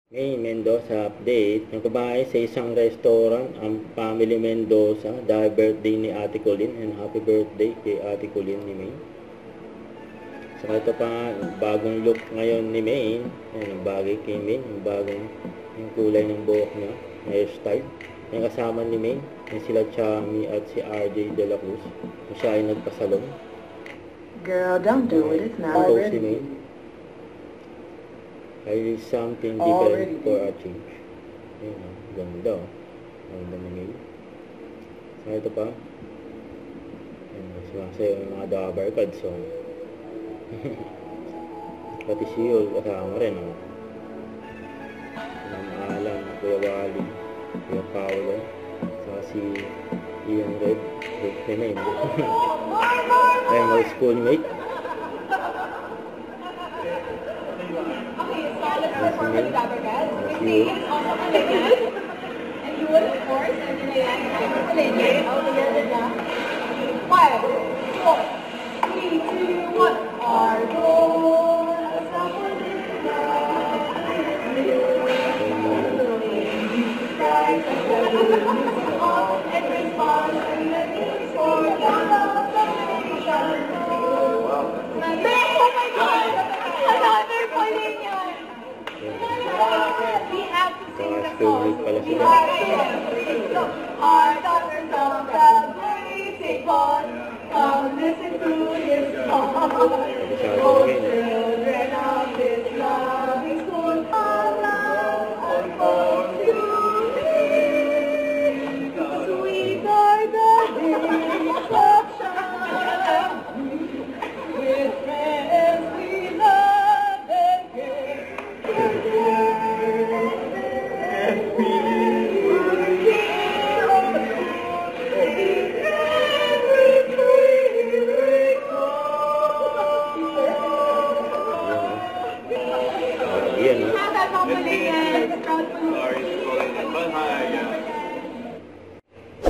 May Mendoza update. Nagkabahay sa isang restaurant ang family Mendoza dahil birthday ni Ate Colleen, and happy birthday kay Ate Colleen ni May. So ito pa, bagong look ngayon ni May. Ayan, bagay kay May, yung kulay ng buhok niya, hairstyle. Yung kasama ni May, yung sila Chami at si RJ De La Cruz. Siya ay nagpasalong. Girl, don't do it. It's not ready. Si May. ready. I something different for a change. Ayan, ganda. Ganda ni May. So ito pa. Ayan, sumasayo yung mga dabar cards. So, pati si Yul kasama rin. Alam, Kuya Wally, Kuya Paolo, saka si Ian Red. Red na yun. Ayan, mga schoolmate. And you would, of course, and then all together now. 5, 4, 3, 2, 1. Our doors are open and respond and let it for oh my God! Another pointing yun! We have to sing the song. Our daughters of the great God, come listen to this song. Oh, children of this loving school, allow us to sing. Sweet are the days of shine, with friends we love and care.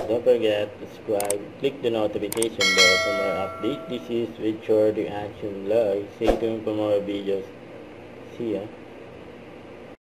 Don't forget to subscribe, click the notification bell for more updates. This is Richard Reaction Live. Stay tuned for more videos. See ya.